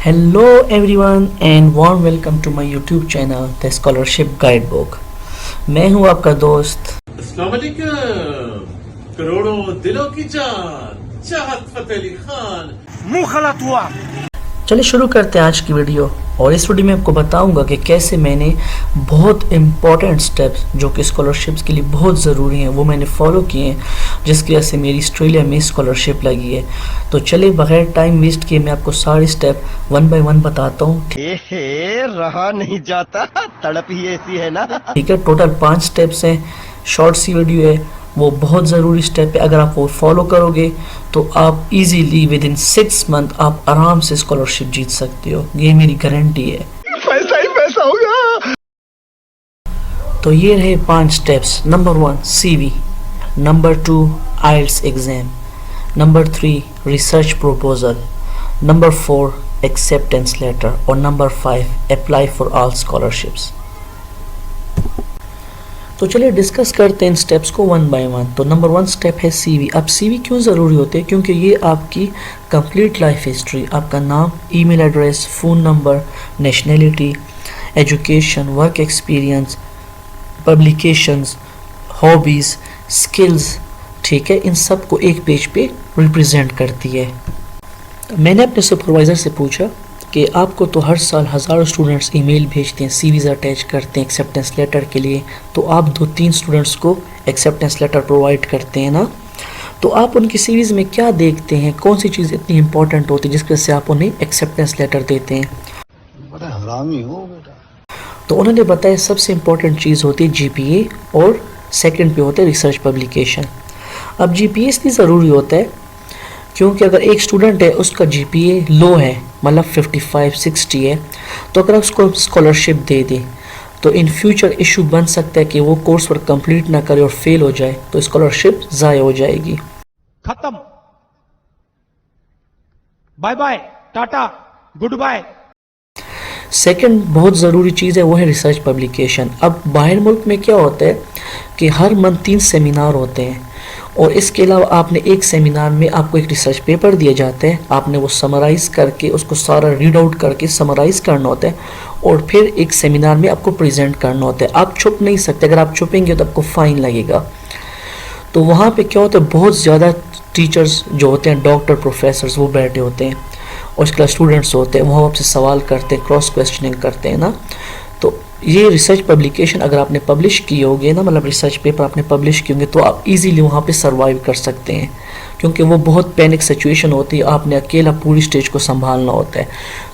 Hello everyone and warm welcome to my YouTube channel The Scholarship Guidebook। मैं हूं आपका दोस्त। अस्सलाम वालेकुम। करोड़ों दिलों की जान चाहत फतेह अली खान। मुंह खलत हुआ। चलिए शुरू करते हैं आज की वीडियो। और इस वीडियो में आपको बताऊंगा कि कैसे मैंने बहुत इम्पॉर्टेंट स्टेप्स जो कि स्कॉलरशिप्स के लिए बहुत ज़रूरी हैं वो मैंने फॉलो किए हैं, जिसकी वजह से मेरी ऑस्ट्रेलिया में स्कॉलरशिप लगी है। तो चलिए बगैर टाइम वेस्ट किए मैं आपको सारे स्टेप वन बाय वन बताता हूँ। रहा नहीं जाता, तड़प ही ऐसी है ना। ठीक है, टोटल 5 स्टेप्स हैं, शॉर्ट सी वीडियो है, वो बहुत ज़रूरी स्टेप है। अगर आप वो फॉलो करोगे तो आप इजीली विद इन 6 मंथ आप आराम से स्कॉलरशिप जीत सकते हो, ये मेरी गारंटी है। पैसा ही पैसा होगा। तो ये रहे 5 steps. Number 1 CV, number 2 IELTS exam, number 3 research proposal, number 4 acceptance letter और number 5 apply for all scholarships. तो चलिए डिस्कस करते हैं इन स्टेप्स को वन बाय वन। तो नंबर 1 स्टेप है CV। अब CV क्यों ज़रूरी होते हैं? क्योंकि ये आपकी कंप्लीट लाइफ हिस्ट्री, आपका नाम, email address, phone number, nationality, education, work experience, publications, hobbies, skills, ठीक है, इन सब को एक पेज पे रिप्रेजेंट करती है। मैंने अपने सुपरवाइज़र से पूछा कि आपको तो हर साल हज़ारों स्टूडेंट्स ईमेल भेजते हैं, CVs अटैच करते हैं एक्सेप्टेंस लेटर के लिए, तो आप 2-3 स्टूडेंट्स को एक्सेप्टेंस लेटर प्रोवाइड करते हैं ना, तो आप उनकी CVs में क्या देखते हैं, कौन सी चीज़ इतनी इंपॉर्टेंट होती है जिसकी वजह से आप उन्हें एक्सेप्टेंस लेटर देते हैं? बड़ा हरामी हो बेटा। तो उन्होंने बताया सबसे इम्पॉर्टेंट चीज़ होती है GPA और सेकंड पे होता है रिसर्च पब्लिकेशन। अब GPA इसलिए ज़रूरी होता है क्योंकि अगर एक स्टूडेंट है उसका GPA लो है, मतलब 55-60 है, तो अगर उसको स्कॉलरशिप दे दें तो इन फ्यूचर इशू बन सकता है कि वो कोर्स वर्क कंप्लीट ना करे और फेल हो जाए, तो स्कॉलरशिप ज़ाया हो जाएगी। खत्म, bye bye, tata, goodbye. Second बहुत ज़रूरी चीज़ है वो है रिसर्च पब्लिकेशन। अब बाहर मुल्क में क्या होता है कि हर मंथ 3 सेमिनार होते हैं और इसके अलावा आपने एक सेमिनार में आपको एक रिसर्च पेपर दिया जाता है, आपने वो समराइज़ करके उसको सारा रीड आउट करके समराइज़ करना होता है और फिर एक सेमिनार में आपको प्रेजेंट करना होता है। आप छुप नहीं सकते, अगर आप छुपेंगे तो आपको फ़ाइन लगेगा। तो वहाँ पे क्या होता है, बहुत ज़्यादा टीचर्स जो होते हैं, डॉक्टर, प्रोफेसर्स, वो बैठे होते हैं और इसके अलावा स्टूडेंट्स होते हैं, वो आपसे सवाल करते हैं, क्रॉस क्वेश्चनिंग करते हैं ना। तो ये रिसर्च पब्लिकेशन अगर आपने पब्लिश की होगी ना, मतलब रिसर्च पेपर आपने पब्लिश किए होंगे, तो आप इजीली वहाँ पे सरवाइव कर सकते हैं, क्योंकि वो बहुत पैनिक सिचुएशन होती है, आपने अकेला पूरी स्टेज को संभालना होता है।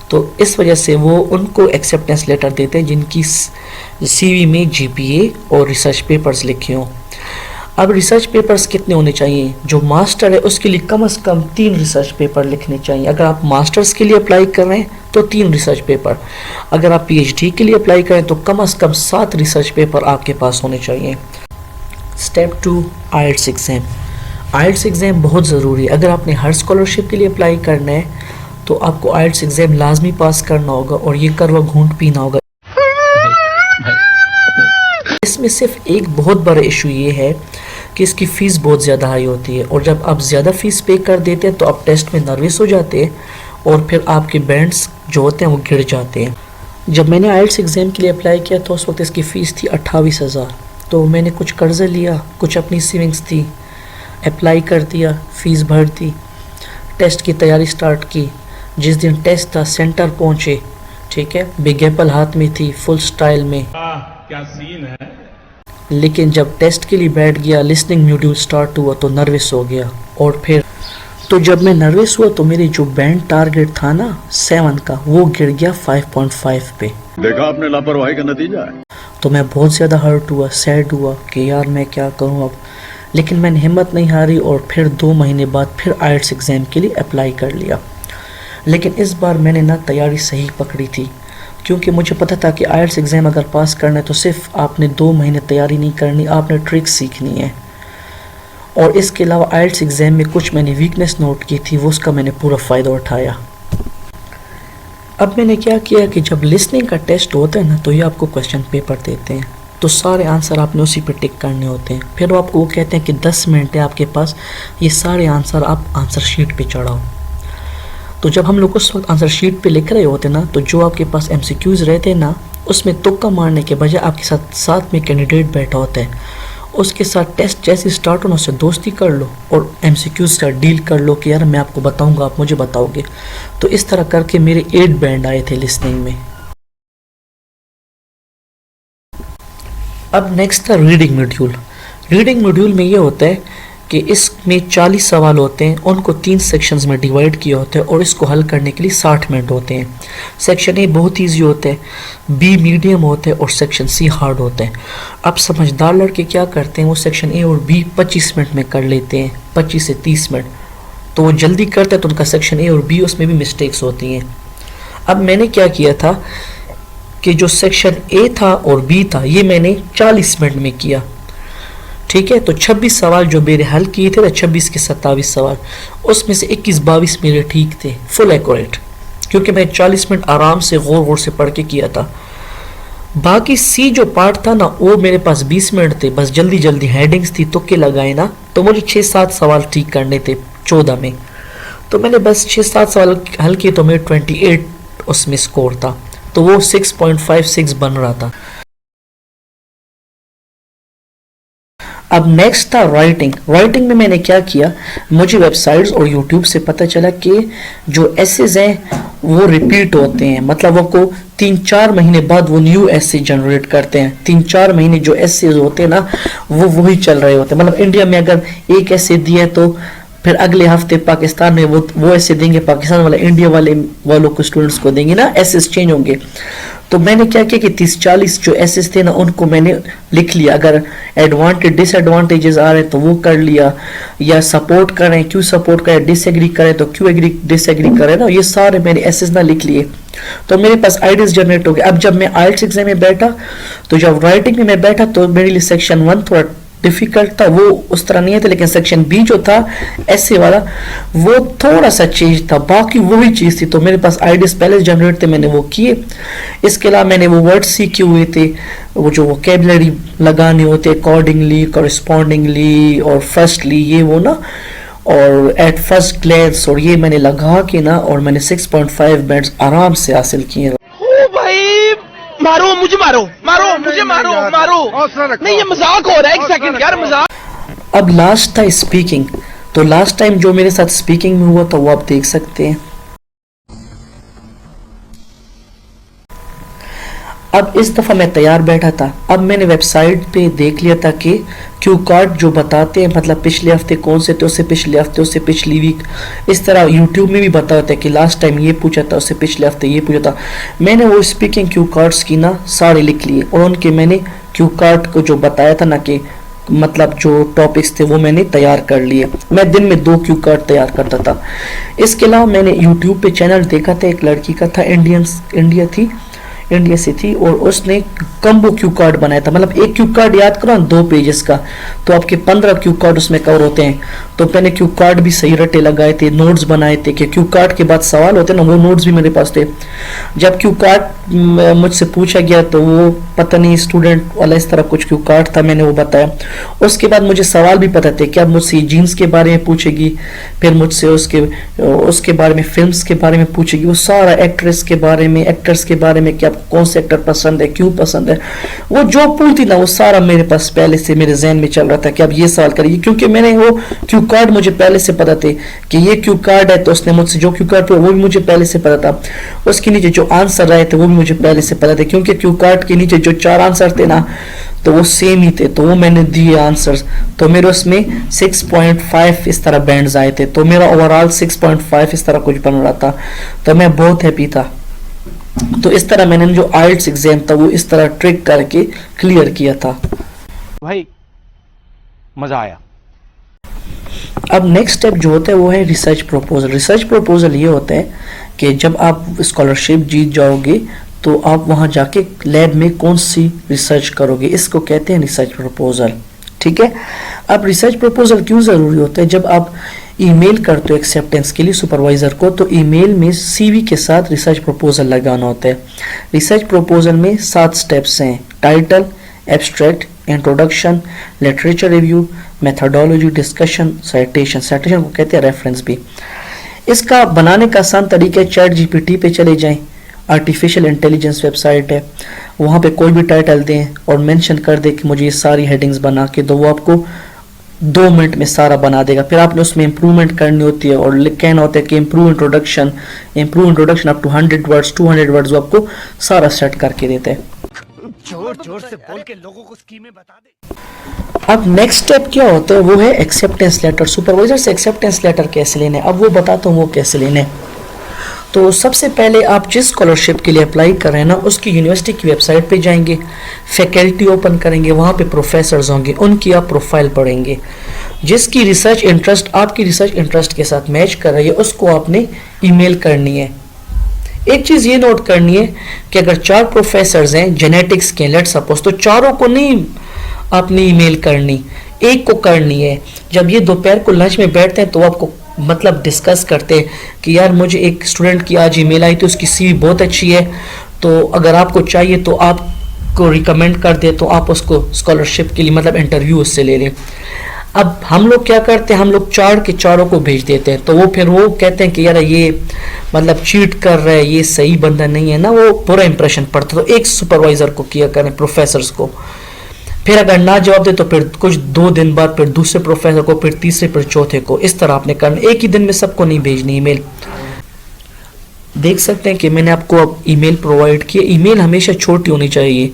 तो इस वजह से वो उनको एक्सेप्टेंस लेटर देते हैं जिनकी CV में GPA और रिसर्च पेपर्स लिखे हों। अब रिसर्च पेपर्स कितने होने चाहिए? जो मास्टर है उसके लिए कम से कम 3 रिसर्च पेपर लिखने चाहिए। अगर आप मास्टर्स के लिए अप्लाई कर रहे हैं तो 3 रिसर्च पेपर, अगर आप PhD के लिए अप्लाई करें तो कम से कम 7 रिसर्च पेपर आपके पास होने चाहिए। Step 2 IELTS exam. IELTS exam बहुत ज़रूरी है। अगर आपने हर स्कॉलरशिप के लिए अप्लाई करना है तो आपको IELTS एग्ज़ाम लाजमी पास करना होगा और ये करवा घूंट पीना होगा। इसमें सिर्फ एक बहुत बड़ा इशू ये है कि इसकी फ़ीस बहुत ज़्यादा हाई होती है और जब आप ज़्यादा फ़ीस पे कर देते हैं तो आप टेस्ट में नर्वस हो जाते हैं और फिर आपके बैंड्स जो होते हैं वो गिर जाते हैं। जब मैंने IELTS एग्ज़ाम के लिए अप्लाई किया तो उस वक्त इसकी फ़ीस थी 28,000। तो मैंने कुछ कर्ज़ा लिया, कुछ अपनी सेविंग्स थी, अप्लाई कर दिया, फ़ीस भर दी, टेस्ट की तैयारी स्टार्ट की। जिस दिन टेस्ट था सेंटर पहुँचे, ठीक है, बिग एप्पल हाथ में थी, फुल स्टाइल में, क्या सीन है। लेकिन जब टेस्ट के लिए बैठ गया, लिसनिंग मॉड्यूल स्टार्ट हुआ तो नर्वस हो गया और फिर तो जब मैं नर्वस हुआ तो मेरी जो बैंड टारगेट था ना 7 का, वो गिर गया 5.5 पे। देखा आपने लापरवाही का नतीजा है। तो मैं बहुत ज़्यादा हर्ट हुआ, सैड हुआ कि यार मैं क्या करूं अब, लेकिन मैंने हिम्मत नहीं हारी और फिर 2 महीने बाद फिर IELTS एग्ज़ाम के लिए अप्लाई कर लिया। लेकिन इस बार मैंने ना तैयारी सही पकड़ी थी, क्योंकि मुझे पता था कि IELTS एग्ज़ाम अगर पास करना है तो सिर्फ आपने 2 महीने तैयारी नहीं करनी, आपने ट्रिक्स सीखनी है। और इसके अलावा IELTS एग्ज़ाम में कुछ मैंने वीकनेस नोट की थी, वो उसका मैंने पूरा फ़ायदा उठाया। अब मैंने क्या किया कि जब लिसनिंग का टेस्ट होता है ना तो ये आपको क्वेश्चन पेपर देते हैं, तो सारे आंसर आपने उसी पे टिक करने होते हैं। फिर वो आपको वो कहते हैं कि 10 मिनट है आपके पास, ये सारे आंसर आप आंसर शीट पे चढ़ाओ। तो जब हम लोग उस वक्त आंसर शीट पे लिख रहे होते ना, तो जो आपके पास MCQs रहते हैं ना, उसमें तुक्का मारने के बजाय आपके साथ में कैंडिडेट बैठा होता है, उसके साथ टेस्ट जैसे स्टार्ट होना उससे दोस्ती कर लो और MCQs का डील कर लो कि यार मैं आपको बताऊंगा, आप मुझे बताओगे। तो इस तरह करके मेरे 8 बैंड आए थे लिसनिंग में। अब नेक्स्ट था रीडिंग मॉड्यूल। रीडिंग मॉड्यूल में ये होता है कि इसमें 40 सवाल होते हैं, उनको 3 सेक्शंस में डिवाइड किया होता है और इसको हल करने के लिए 60 मिनट होते हैं। सेक्शन ए बहुत इजी होता है, बी मीडियम होता है और सेक्शन सी हार्ड होता है। अब समझदार लड़के क्या करते हैं, वो सेक्शन ए और बी 25 मिनट में कर लेते हैं, 25 से 30 मिनट। तो वो जल्दी करते हैं तो उनका सेक्शन ए और बी उसमें भी मिस्टेक्स होती हैं। अब मैंने क्या किया था कि जो सेक्शन ए था और बी था ये मैंने 40 मिनट में किया, ठीक है। तो 26 सवाल जो मेरे हल किए थे, 26 के 27 सवाल, उसमें से 21-22 मेरे ठीक थे, फुल एक्यूरेट, क्योंकि मैं 40 मिनट आराम से गौर से पढ़ के किया था। बाकी सी जो पार्ट था ना, वो मेरे पास 20 मिनट थे, बस जल्दी जल्दी हेडिंग्स थी, तुक्के लगाए ना, तो मुझे 6-7 सवाल ठीक करने थे 14 में। तो मैंने बस 6-7 सवाल हल किए तो मेरे 28 उसमें स्कोर था, तो वो 6.56 बन रहा था। अब नेक्स्ट था राइटिंग। राइटिंग में मैंने क्या किया, मुझे वेबसाइट्स और यूट्यूब से पता चला कि जो एसेज हैं वो रिपीट होते हैं, मतलब वो को 3-4 महीने बाद वो न्यू एसे जनरेट करते हैं। 3-4 महीने जो एसेज होते हैं ना, वो वही चल रहे होते हैं। मतलब इंडिया में अगर एक एसे दिया है तो फिर अगले हफ्ते पाकिस्तान में वो ऐसे देंगे, पाकिस्तान वाले इंडिया वालों को स्टूडेंट्स को देंगे ना, एसेस चेंज होंगे। तो मैंने क्या किया कि 30-40 जो एसेस थे ना, उनको मैंने लिख लिया। अगर एडवांटेज डिसएडवांटेजेस आ रहे हैं तो वो कर लिया, या सपोर्ट करें क्यों सपोर्ट करें, डिसएग्री करें तो क्यों एग्री डिसएग्री करें ना, ये सारे मैंने एसेस ना लिख लिए। तो मेरे पास आइडियाज जनरेट हो गए। अब जब मैं IELTS एग्जाम में बैठा, तो जब राइटिंग में मैं बैठा तो मेरे लिए सेक्शन 1 थोड़ा डिफिकल्ट था, वो उस तरह नहीं था, लेकिन सेक्शन बी जो था ऐसे वाला वो थोड़ा सा चेंज था, बाकी वही चीज थी। तो मेरे पास आइडियाज पहले जनरेट थे, मैंने वो किए। इसके अलावा मैंने वो वर्ड सीखे हुए थे, वो जो वोकेबलरी लगाने होते अकॉर्डिंगली, कॉरेस्पॉन्डिंगली और फर्स्टली, ये वो ना, और एट फर्स्ट ग्लैंस, और ये मैंने लगा के ना, और मैंने 6.5 बैंड्स आराम से हासिल किए। मारो मुझे, मारो मुझे, मारो नहीं, ये मजाक हो रहा है, एक सेकंड यार, मजाक। अब लास्ट था स्पीकिंग। तो लास्ट टाइम जो मेरे साथ स्पीकिंग में हुआ था वो आप देख सकते हैं। अब इस दफ़ा मैं तैयार बैठा था। अब मैंने वेबसाइट पे देख लिया था कि क्यू कार्ड जो बताते हैं, मतलब पिछले हफ्ते कौन से थे, उससे पिछले हफ्ते, उससे पिछली वीक, इस तरह यूट्यूब में भी बता होता है कि लास्ट टाइम ये पूछा था, उससे पिछले हफ्ते ये पूछा था। मैंने वो स्पीकिंग क्यू कार्ड्स की ना सारे लिख लिए, और उनके मैंने क्यू कार्ड को जो बताया था ना कि मतलब जो टॉपिक्स थे वो मैंने तैयार कर लिए। मैं दिन में 2 क्यू कार्ड तैयार करता था। इसके अलावा मैंने यूट्यूब पे चैनल देखा था, एक लड़की का था, इंडिया से थी, और उसने कम्बो क्यू कार्ड बनाया था। मतलब एक क्यू कार्ड याद करो 2 पेजेस का, तो आपके 15 क्यू कार्ड उसमें कवर होते हैं। तो मैंने क्यू कार्ड भी सही रटे लगाए थे, नोट्स बनाए थे कि क्यू कार्ड के बाद सवाल होते ना, वो नोट्स भी मेरे पास थे। जब क्यू कार्ड मुझसे पूछा गया तो वो पता नहीं स्टूडेंट वाला इस तरह कुछ क्यू कार्ड था, मैंने वो बताया। उसके बाद मुझे सवाल भी पता थे कि अब मुझसे जीन्स के बारे में पूछेगी, फिर मुझसे उसके बारे में, फिल्म्स के बारे में पूछेगी, वो सारा एक्ट्रेस के बारे में, एक्टर्स के बारे में कि कौन से एक्टर पसंद है, क्यों पसंद है, वो जो पूछती ना वो सारा मेरे पास पहले से मेरे जहन में चल रहा था कि अब ये सवाल करेगी, क्योंकि मैंने वो क्यू कार्ड मुझे पहले से पता थे कि ये क्यू कार्ड है। तो उसने मुझसे जो क्यू कार्ड पे वो भी मुझे पहले से पता था, उसके नीचे जो आंसर आए थे वो भी मुझे पहले से पता थे, क्योंकि क्यू कार्ड के नीचे जो 4 आंसर थे ना तो वो सेम ही थे, तो वो मैंने दिए आंसर्स। तो मेरे उसमें 6.5 इस तरह बैंड्स आए थे, तो मेरा ओवरऑल 6.5 इस तरह कुछ बन रहा था, तो मैं बहुत हैप्पी था। तो इस तरह मैंने जो IELTS एग्जाम था वो इस तरह ट्रिक करके क्लियर किया था। भाई मजा आया। अब नेक्स्ट स्टेप जो होता है वो है रिसर्च प्रपोजल। रिसर्च प्रपोजल ये होता है कि जब आप स्कॉलरशिप जीत जाओगे तो आप वहां जाके लैब में कौन सी रिसर्च करोगे, इसको कहते हैं रिसर्च प्रपोजल। ठीक है। अब रिसर्च प्रपोजल क्यों जरूरी होता है, जब आप ईमेल करते हो एक्सेप्टेंस के लिए सुपरवाइजर को, तो ईमेल में CV के साथ रिसर्च प्रपोजल लगाना होता है। रिसर्च प्रपोजल में 7 स्टेप्स हैं: title, abstract, introduction, literature review, methodology, discussion, citation. Citation को कहते हैं रेफरेंस भी। इसका बनाने का आसान तरीका है, चैट जीपीटी पे चले जाएं, आर्टिफिशियल इंटेलिजेंस वेबसाइट है, वहाँ पे कोई भी टाइटल दें और मेंशन कर दें कि मुझे ये सारी हेडिंग्स बना के दो, वो आपको 2 मिनट में सारा बना देगा। फिर आपने उसमें इंप्रूवमेंट करनी होती है और कहना होता है कि improve introduction up to 100 words 200 words, वो आपको सारा सेट करके देता है। जोर जोर से बोल के लोगों को स्कीमें बता दे। अब नेक्स्ट स्टेप क्या होता है, वो है एक्सेप्टेंस लेटर। सुपरवाइजर से एक्सेप्टेंस लेटर कैसे लेने, अब वो बताता हूँ वो कैसे लेने। तो सबसे पहले आप जिस स्कॉलरशिप के लिए अप्लाई कर रहे हैं ना, उसकी यूनिवर्सिटी की वेबसाइट पे जाएंगे, फैकल्टी ओपन करेंगे, वहाँ पे प्रोफेसर्स होंगे, उनकी आप प्रोफाइल पढ़ेंगे। जिसकी रिसर्च इंटरेस्ट आपकी रिसर्च इंटरेस्ट के साथ मैच कर रही है, उसको आपने ईमेल करनी है। एक चीज़ ये नोट करनी है कि अगर 4 प्रोफेसर्स हैं जेनेटिक्स के, लेट्स सपोज, तो चारों को नहीं आपने ईमेल करनी, एक को करनी है। जब ये दोपहर को लंच में बैठते हैं तो आपको मतलब डिस्कस करते हैं कि यार मुझे एक स्टूडेंट की आज ईमेल आई थी, उसकी सीवी बहुत अच्छी है, तो अगर आपको चाहिए तो आपको रिकमेंड कर दे, तो आप उसको स्कॉलरशिप के लिए मतलब इंटरव्यू उससे ले लें। अब हम लोग क्या करते हैं, हम लोग 4 के चारों को भेज देते हैं, तो वो फिर वो कहते हैं कि यार ये मतलब चीट कर रहा है, ये सही बंदा नहीं है ना, वो पूरा इंप्रेशन पड़ता है। तो एक सुपरवाइजर को किया करें, प्रोफेसर्स को, फिर अगर ना जवाब दे तो फिर कुछ 2 दिन बाद फिर दूसरे प्रोफेसर को, फिर तीसरे, फिर चौथे को, इस तरह आपने करना। एक ही दिन में सबको नहीं भेजनी ईमेल। देख सकते हैं कि मैंने आपको अब ईमेल प्रोवाइड की। ईमेल हमेशा छोटी होनी चाहिए,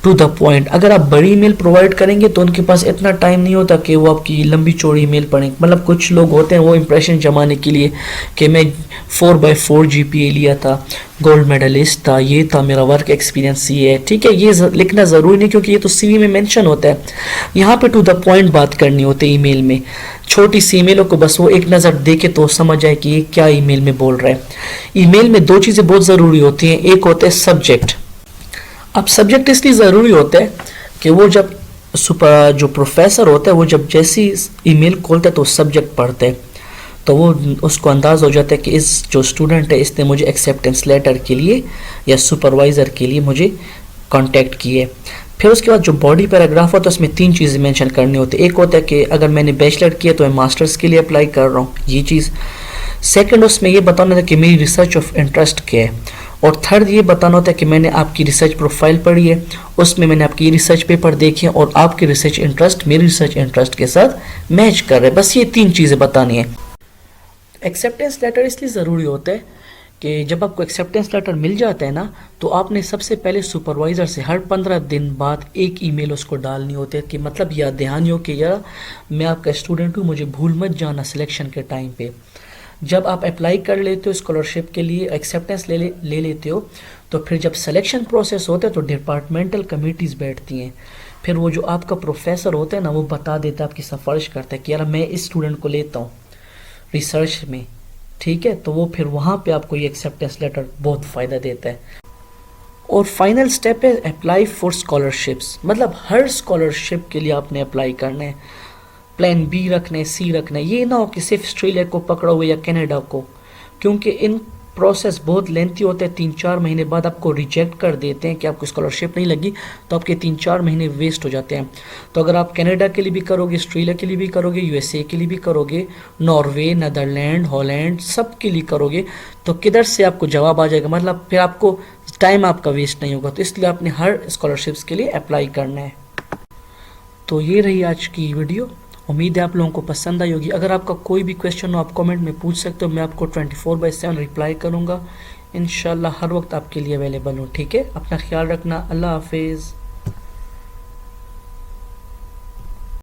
टू द पॉइंट। अगर आप बड़ी ईमेल प्रोवाइड करेंगे तो उनके पास इतना टाइम नहीं होता कि वो आपकी लंबी चौड़ी ईमेल पढ़ें। मतलब कुछ लोग होते हैं वो इंप्रेशन जमाने के लिए कि मैं 4/4 GPA लिया था, गोल्ड मेडलिस्ट था, ये था, मेरा वर्क एक्सपीरियंस ये है। ठीक है, ये लिखना ज़रूरी नहीं, क्योंकि ये तो CV में मेंशन होता है। यहाँ पे टू द पॉइंट बात करनी होती है ईमेल में। छोटी सी ईमेलों को बस वो एक नज़र देखे तो समझ आए कि ये क्या ईमेल में बोल रहा है। ईमेल में 2 चीज़ें बहुत ज़रूरी होती हैं। एक होता है सब्जेक्ट। अब सब्जेक्ट इसलिए ज़रूरी होता है कि वो जब जो प्रोफेसर होता है वो जब जैसी ईमेल खोलता है तो सब्जेक्ट पढ़ते हैं, तो वो उसको अंदाज़ हो जाता है कि इस जो स्टूडेंट है इसने मुझे एक्सेप्टेंस लेटर के लिए या सुपरवाइज़र के लिए मुझे कांटेक्ट किए। फिर उसके बाद जो बॉडी पैराग्राफ होता है उसमें 3 चीज़ें मेंशन करनी होती है। एक होता है कि अगर मैंने बैचलर किया तो मैं मास्टर्स के लिए अप्लाई कर रहा हूँ, ये चीज़। सेकंड, उसमें ये बताना था कि मेरी रिसर्च ऑफ इंटरेस्ट क्या है। और थर्ड, ये बताना होता है कि मैंने आपकी रिसर्च प्रोफाइल पढ़ी है, उसमें मैंने आपकी रिसर्च पेपर देखे और आपके रिसर्च इंटरेस्ट मेरी रिसर्च इंटरेस्ट के साथ मैच कर रहे हैं। बस ये 3 चीज़ें बतानी है। एक्सेप्टेंस लेटर इसलिए ज़रूरी होता है कि जब आपको एक्सेप्टेंस लेटर मिल जाता है ना, तो आपने सबसे पहले सुपरवाइज़र से हर 15 दिन बाद एक ईमेल उसको डालनी होती है कि मतलब याद दहानी हो कि यार मैं आपका स्टूडेंट हूँ, मुझे भूल मत जाना सिलेक्शन के टाइम पे। जब आप अप्लाई कर लेते हो स्कॉलरशिप के लिए, एक्सेप्टेंस ले लेते हो, तो फिर जब सिलेक्शन प्रोसेस होता है तो डिपार्टमेंटल कमेटीज़ बैठती हैं। फिर वो जो आपका प्रोफेसर होता है ना, वो बता देता है, आपकी सिफारिश करता है कि यार मैं इस स्टूडेंट को लेता हूँ रिसर्च में, ठीक है। तो वो फिर वहाँ पे आपको ये एक्सेप्टेंस लेटर बहुत फ़ायदा देता है। और फाइनल स्टेप है अप्लाई फॉर स्कॉलरशिप्स। मतलब हर स्कॉलरशिप के लिए आपने अप्लाई करना है, प्लान B रखना है, C रखना है। ये ना हो कि सिर्फ ऑस्ट्रेलिया को पकड़ा हुआ या कनाडा को, क्योंकि इन प्रोसेस बहुत लेंथी होते हैं। 3-4 महीने बाद आपको रिजेक्ट कर देते हैं कि आपको स्कॉलरशिप नहीं लगी, तो आपके 3-4 महीने वेस्ट हो जाते हैं। तो अगर आप कनाडा के लिए भी करोगे, ऑस्ट्रेलिया के लिए भी करोगे, USA के लिए भी करोगे, नॉर्वे, नीदरलैंड, हॉलैंड, सब के लिए करोगे, तो किधर से आपको जवाब आ जाएगा। मतलब फिर आपको टाइम आपका वेस्ट नहीं होगा। तो इसलिए आपने हर स्कॉलरशिप्स के लिए अप्लाई करना है। तो ये रही आज की वीडियो। उम्मीद है आप लोगों को पसंद आई होगी। अगर आपका कोई भी क्वेश्चन हो आप कमेंट में पूछ सकते हो, मैं आपको 24/7 रिप्लाई करूँगा। इंशाल्लाह हर वक्त आपके लिए अवेलेबल हूँ, ठीक है। अपना ख्याल रखना। अल्लाह हाफिज़।